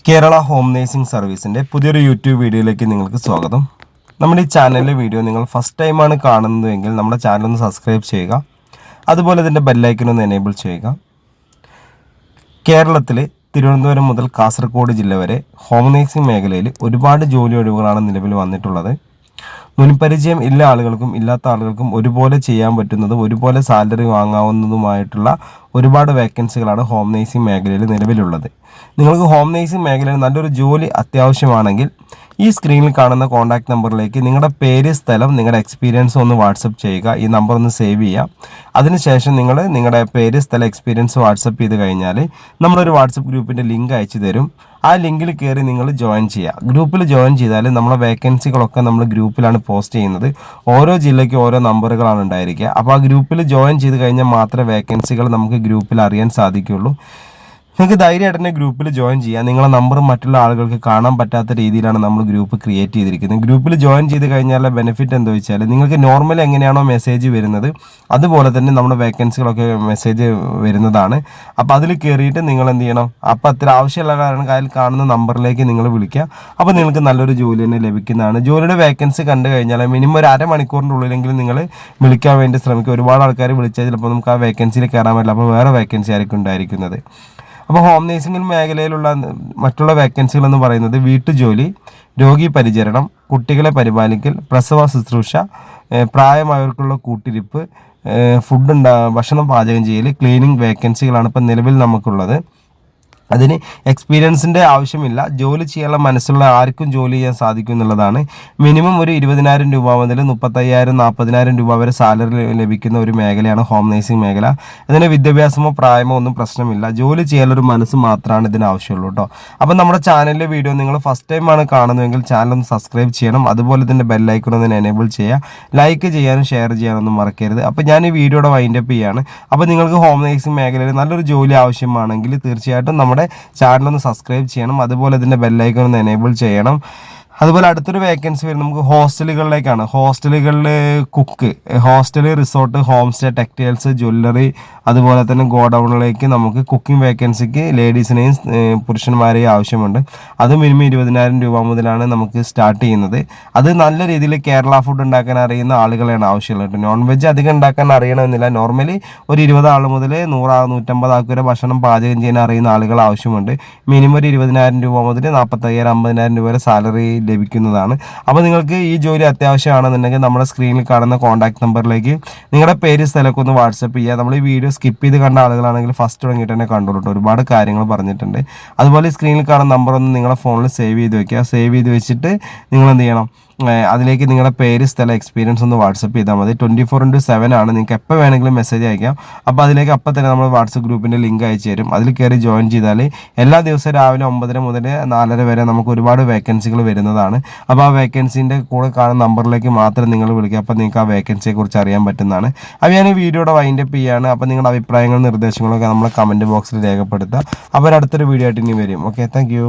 Kerala home nursing സർവീസിൻ്റെ പുതിയൊരു YouTube വീഡിയോയിലേക്ക് നിങ്ങൾക്ക് സ്വാഗതം. നമ്മുടെ ഈ ചാനലിലെ വീഡിയോ നിങ്ങൾ ഫസ്റ്റ് ടൈമാണ് കാണുന്നതെങ്കിൽ നമ്മുടെ ചാനൽ ഒന്ന് സബ്സ്ക്രൈബ് ചെയ്യുക. അതുപോലെ ഇതിൻ്റെ ബെല്ലൈക്കൺ ഒന്ന് എനേബിൾ ചെയ്യുക. കേരളത്തിൽ തിരുവനന്തപുരം മുതൽ കാസർഗോഡ് ജില്ല വരെ ഹോം നേഴ്സിംഗ് മേഖലയിൽ ഒരുപാട് ജോലി ഒഴിവുകളാണ് നിലവിൽ വന്നിട്ടുള്ളത്. മുൻപരിചയം ഇല്ല ആളുകൾക്കും ഇല്ലാത്ത ആളുകൾക്കും ഒരുപോലെ ചെയ്യാൻ പറ്റുന്നതും ഒരുപോലെ സാലറി വാങ്ങാവുന്നതുമായിട്ടുള്ള ഒരുപാട് വേക്കൻസികളാണ് ഹോം നേഴ്സിംഗ് മേഖലയിൽ നിലവിലുള്ളത്. നിങ്ങൾക്ക് ഹോം നേഴ്സിംഗ് മേഖലയിൽ നല്ലൊരു ജോലി അത്യാവശ്യമാണെങ്കിൽ ഈ സ്ക്രീനിൽ കാണുന്ന കോൺടാക്ട് നമ്പറിലേക്ക് നിങ്ങളുടെ പേര്, സ്ഥലം, നിങ്ങളുടെ എക്സ്പീരിയൻസ് ഒന്ന് വാട്സപ്പ് ചെയ്യുക. ഈ നമ്പർ ഒന്ന് സേവ് ചെയ്യുക. അതിനുശേഷം നിങ്ങളുടെ പേര്, സ്ഥലം, എക്സ്പീരിയൻസ് വാട്സപ്പ് ചെയ്ത് കഴിഞ്ഞാൽ നമ്മളൊരു വാട്സപ്പ് ഗ്രൂപ്പിൻ്റെ ലിങ്ക് അയച്ചു തരും. ആ ലിങ്കിൽ കയറി നിങ്ങൾ ജോയിൻ ചെയ്യുക. ഗ്രൂപ്പിൽ ജോയിൻ ചെയ്താൽ നമ്മളെ വേക്കൻസികളൊക്കെ നമ്മൾ ഗ്രൂപ്പിലാണ് പോസ്റ്റ് ചെയ്യുന്നത്. ഓരോ ജില്ലയ്ക്ക് ഓരോ നമ്പറുകളാണ് ഉണ്ടായിരിക്കുക. അപ്പോൾ ആ ഗ്രൂപ്പിൽ ജോയിൻ ചെയ്ത് കഴിഞ്ഞാൽ മാത്രമേ വേക്കൻസികൾ നമുക്ക് ഗ്രൂപ്പിൽ അറിയാൻ സാധിക്കുകയുള്ളൂ. നിങ്ങൾക്ക് ധൈര്യമായിട്ട് തന്നെ ഗ്രൂപ്പിൽ ജോയിൻ ചെയ്യാം. നിങ്ങളെ നമ്പർ മറ്റുള്ള ആളുകൾക്ക് കാണാൻ പറ്റാത്ത രീതിയിലാണ് നമ്മൾ ഗ്രൂപ്പ് ക്രിയേറ്റ് ചെയ്തിരിക്കുന്നത്. ഗ്രൂപ്പിൽ ജോയിൻ ചെയ്ത് കഴിഞ്ഞാൽ ബെനിഫിറ്റ് എന്താ വെച്ചാൽ നിങ്ങൾക്ക് നോർമലി എങ്ങനെയാണോ മെസ്സേജ് വരുന്നത് അതുപോലെ തന്നെ നമ്മുടെ വേക്കൻസികളൊക്കെ മെസ്സേജ് വരുന്നതാണ്. അപ്പോൾ അതിൽ കയറിയിട്ട് നിങ്ങൾ എന്ത് ചെയ്യണം, അപ്പോൾ അത്ര ആവശ്യമുള്ള കാരണം അതിൽ കാണുന്ന നമ്പറിലേക്ക് നിങ്ങൾ വിളിക്കുക. അപ്പോൾ നിങ്ങൾക്ക് നല്ലൊരു ജോലി തന്നെ ലഭിക്കുന്നതാണ്. ജോലിയുടെ വേക്കൻസി കണ്ടു കഴിഞ്ഞാൽ മിനിമം ഒരു അരമണിക്കൂറിൻ്റെ ഉള്ളിലെങ്കിലും നിങ്ങൾ വിളിക്കാൻ വേണ്ടി ശ്രമിക്കുക. ഒരുപാട് ആൾക്കാർ വിളിച്ചാൽ ചിലപ്പോൾ നമുക്ക് ആ വേക്കൻസിയിൽ കയറാൻ പറ്റില്ല. അപ്പോൾ വേറെ വേക്കൻസി ആയിരിക്കും ഉണ്ടായിരിക്കുന്നത്. അപ്പോൾ ഹോം നേഴ്സിംഗ് മേഖലയിലുള്ള മറ്റുള്ള വേക്കൻസികൾ എന്ന് പറയുന്നത് വീട്ടുജോലി, രോഗി പരിചരണം, കുട്ടികളെ പരിപാലിക്കൽ, പ്രസവ ശുശ്രൂഷ, പ്രായമായവർക്കുള്ള കൂട്ടിരിപ്പ്, ഭക്ഷണം പാചകം ചെയ്യൽ, ക്ലീനിങ് വേക്കൻസികളാണ് ഇപ്പം നിലവിൽ നമുക്കുള്ളത്. അതിന് എക്സ്പീരിയൻസിൻ്റെ ആവശ്യമില്ല. ജോലി ചെയ്യാനുള്ള മനസ്സുള്ള ആർക്കും ജോലി ചെയ്യാൻ സാധിക്കും എന്നുള്ളതാണ്. മിനിമം ഒരു 20,000 രൂപ മുതൽ 35,000 40,000 രൂപ വരെ സാലറി ലഭിക്കുന്ന ഒരു മേഖലയാണ് ഹോം നേഴ്സിംഗ് മേഖല. ഇതിന് വിദ്യാഭ്യാസമോ പ്രായമോ ഒന്നും പ്രശ്നമില്ല. ജോലി ചെയ്യാനൊരു മനസ്സ് മാത്രമാണ് ഇതിന് ആവശ്യമുള്ളൂ കേട്ടോ. അപ്പം നമ്മുടെ ചാനലിലെ വീഡിയോ നിങ്ങൾ ഫസ്റ്റ് ടൈമാണ് കാണുന്നതെങ്കിൽ ചാനൽ ഒന്ന് സബ്സ്ക്രൈബ് ചെയ്യണം. അതുപോലെ തന്നെ ബെല്ലൈക്കൺ ഒന്ന് എനേബിൾ ചെയ്യുക. ലൈക്ക് ചെയ്യാനും ഷെയർ ചെയ്യാനൊന്നും മറക്കരുത്. അപ്പോൾ ഞാൻ ഈ വീഡിയോയുടെ വൈൻഡപ്പ് ചെയ്യാണ്. അപ്പോൾ നിങ്ങൾക്ക് ഹോം നേഴ്സിംഗ് മേഖലയിൽ നല്ലൊരു ജോലി ആവശ്യമാണെങ്കിൽ തീർച്ചയായിട്ടും നമ്മുടെ ചാനലൊന്ന് സബ്സ്ക്രൈബ് ചെയ്യണം. അതുപോലെ ഇതിൻ്റെ ബെല്ലൈക്കൺ ഒന്ന് എനേബിൾ ചെയ്യണം. അതുപോലെ അടുത്തൊരു വേക്കൻസി വരുന്നത് നമുക്ക് ഹോസ്റ്റലുകളിലേക്കാണ്. ഹോസ്റ്റലുകളിൽ cook, hostel, resort, home stay, textiles, jewellery, അതുപോലെ തന്നെ ഗോഡൗണിലേക്ക് നമുക്ക് കുക്കിംഗ് വേക്കൻസിക്ക് ലേഡീസിനെയും പുരുഷന്മാരെയും ആവശ്യമുണ്ട്. അത് മിനിമം 20,000 രൂപ മുതലാണ് നമുക്ക് സ്റ്റാർട്ട് ചെയ്യുന്നത്. അത് നല്ല രീതിയിൽ കേരള ഫുഡ് ഉണ്ടാക്കാൻ അറിയുന്ന ആളുകളെയാണ് ആവശ്യമുള്ളത്. നോൺ വെജ് അധികം ഉണ്ടാക്കാൻ അറിയണമെന്നില്ല. നോർമലി ഒരു 20 ആൾ മുതൽ 100-150 ആൾക്ക് വരെ ഭക്ഷണം പാചകം ചെയ്യാൻ അറിയുന്ന ആളുകൾ ആവശ്യമുണ്ട്. മിനിമം ഒരു 20,000 രൂപ മുതൽ 45,000-50,000 രൂപ വരെ സാലറി ലഭിക്കുന്നതാണ്. അപ്പോൾ നിങ്ങൾക്ക് ഈ ജോലി അത്യാവശ്യമാണെന്നുണ്ടെങ്കിൽ നമ്മുടെ സ്ക്രീനിൽ കാണുന്ന കോൺടാക്ട് നമ്പറിലേക്ക് നിങ്ങളുടെ പേര്, സ്ഥലമൊക്കെ ഒന്ന് വാട്സപ്പ് ചെയ്യുക. നമ്മൾ ഈ വീഡിയോ സ്കിപ്പ് ചെയ്ത് കണ്ട ആളുകളാണെങ്കിൽ ഫസ്റ്റ് തുടങ്ങിയിട്ട് തന്നെ കണ്ടോളൂ. ഒരുപാട് കാര്യങ്ങൾ പറഞ്ഞിട്ടുണ്ട്. അതുപോലെ സ്ക്രീനിൽ കാണുന്ന നമ്പർ ഒന്ന് നിങ്ങളുടെ ഫോണിൽ സേവ് ചെയ്ത് വെക്കുക. സേവ് ചെയ്ത് വെച്ചിട്ട് നിങ്ങൾ എന്ത് ചെയ്യണം, അതിലേക്ക് നിങ്ങളുടെ പേര്, സ്ഥലം, എക്സ്പീരിയൻസ് ഒന്ന് വാട്സപ്പ് ചെയ്താൽ മതി. 24/7 ആണ്. നിങ്ങൾക്ക് എപ്പോൾ വേണമെങ്കിലും മെസ്സേജ് അയക്കാം. അപ്പോൾ അതിലേക്ക് അപ്പം തന്നെ നമ്മൾ വാട്സപ്പ് ഗ്രൂപ്പിൻ്റെ ലിങ്ക് അയച്ചു തരും. അതിൽ കയറി ജോയിൻ ചെയ്താൽ എല്ലാ ദിവസവും രാവിലെ 9:30 മുതൽ 4:30 വരെ നമുക്ക് ഒരുപാട് വേക്കൻസികൾ വരുന്നതാണ്. അപ്പോൾ ആ വേക്കൻസിൻ്റെ കൂടെ കാണുന്ന നമ്പറിലേക്ക് മാത്രം നിങ്ങൾ വിളിക്കുക. അപ്പോൾ നിങ്ങൾക്ക് ആ വേക്കൻസിയെ കുറിച്ച് അറിയാൻ പറ്റുന്നതാണ്. അപ്പോൾ ഞാൻ ഈ വീഡിയോയുടെ വൈൻഡപ്പ് ചെയ്യുകയാണ്. അപ്പോൾ നിങ്ങളുടെ അഭിപ്രായങ്ങളും നിർദ്ദേശങ്ങളൊക്കെ നമ്മളെ കമൻറ്റ് ബോക്സിൽ രേഖപ്പെടുത്തുക. അപ്പോൾ അടുത്തൊരു വീഡിയോ ആയിട്ട് ഇനി വരും. Okay, thank you.